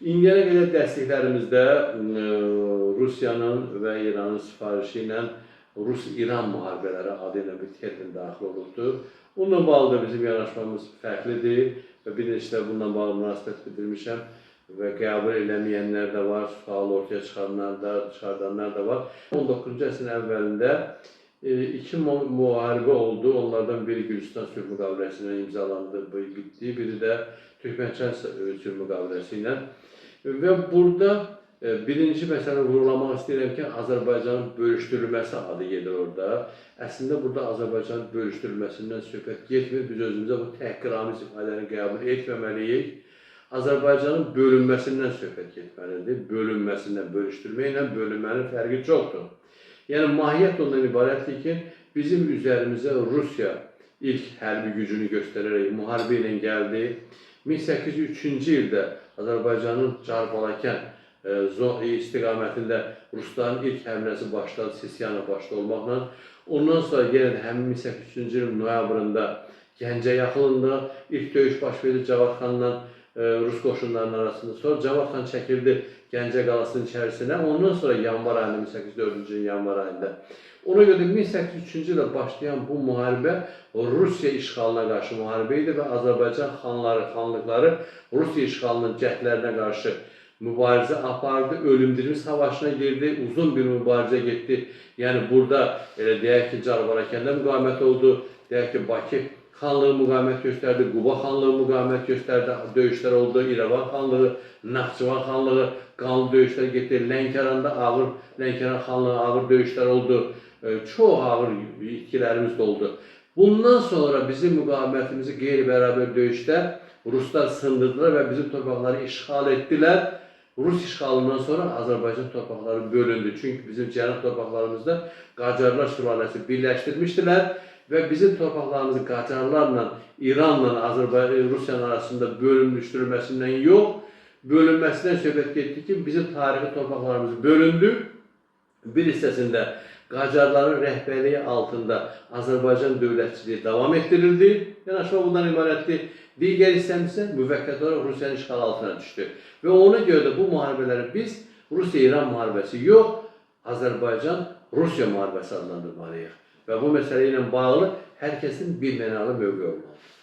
İndiyənə qədər dəstəklərimizdə Rusiyanın və İranın sifarişi ilə Rus-İran müharibələri adı ilə bir termin daxil olubdur. Bununla bağlı da bizim yanaşmamız fərqlidir və bir neçə də bununla bağlı münasibət bildirmişəm və qəbul eləməyənlər də var, sual ortaya çıxardanlar da var. 19-cu əsrin əvvəlində iki müharibə oldu. Onlardan biri Gürcistan sülh müqaviləsi ilə imzalandı, bitdi. Biri də Türkmənçay sülh müqaviləsi ilə. Və burada birinci məsələni vurulamaq istəyirəm ki, Azərbaycanın bölüşdürülməsi adı gedir orada. Əslində burada Azərbaycanın bölüşdürülməsindən söhbət getmir. Biz özümüzə bu təhqiramiz ifadəni qəbul etməməliyik. Azərbaycanın bölünməsindən söhbət getməlidir. Bölünməsindən, bölüşdürməklə bölünmənin fərqi çoxdur. Yəni, mahiyyət ondan ibarətdir ki, bizim üzərimizə Rusiya ilk hərbi gücünü göstərərək müharibə ilə gəldi. 1803-cü ildə Azərbaycanın Carbalakən istiqamətində Rusların ilk həmləsi başladı, Sisiyanla başda olmaqla. Ondan sonra yenə də həmin 1803-cü ilin noyabrında Gəncə yaxınında ilk döyüş baş verdi Cavad xanla Rus qoşunlarının arasında. Sonra Cavad xan çəkildi Gəncə qalasının içərisinə. Ondan sonra yanvar ayında, 1804-cü ilin yanvar ayında. Ona görə 1803-cü ildə başlayan bu müharibə Rusiya işğalına qarşı müharibə idi və Azərbaycan xanlıqları Rusiya işğalının cəhdlərinə qarşı mübarizə apardı, ölümdürmüş savaşına girdi, uzun bir mübarizə getdi. Yəni burada elə deyək ki, Carbalakəndə müqavimət oldu, deyək ki, Bakı xanlığı müqavimət göstərdi, Quba xanlığı müqavimət göstərdi, döyüşlər oldu, İrəvan xanlığı, Naxçıvan xanlığı, qanlı döyüşlər getdi, Lənkəran xanlığı ağır döyüşlər oldu, çox ağır itkilərimiz də oldu. Bundan sonra bizim müqavimətimizi qeyri-bərabər döyüşdə Ruslar sındırdılar və bizim torpaqları işğal etdilər. Rus işğalından sonra Azərbaycan torpaqları bölündü. Çünki bizim cənub torpaqlarımızda Qacarlar sülaləsi birləşdirmişdilər və bizim torpaqlarımızı Qacarlarla, İranla Rusiyanın arasında bölünmüşdürülməsindən yox, bölünməsindən söhbət getdi ki, bizim tarixi torpaqlarımız bölündü. Bir hissəsində Qacarların rəhbərliyi altında Azərbaycan dövlətçiliyi davam etdirildi. Yanaşma bundan ibarətdir. Digər hissəmizsə müvəqqəti olaraq Rusiyanın işğal altına düşdü. Və ona görə də bu müharibələri biz Rusiya-İran müharibəsi yox, Azərbaycan-Rusiya müharibəsi adlandırmalıyıq. Və bu məsələ ilə bağlı hər kəsin bir mənalı mövqe olmalıdır.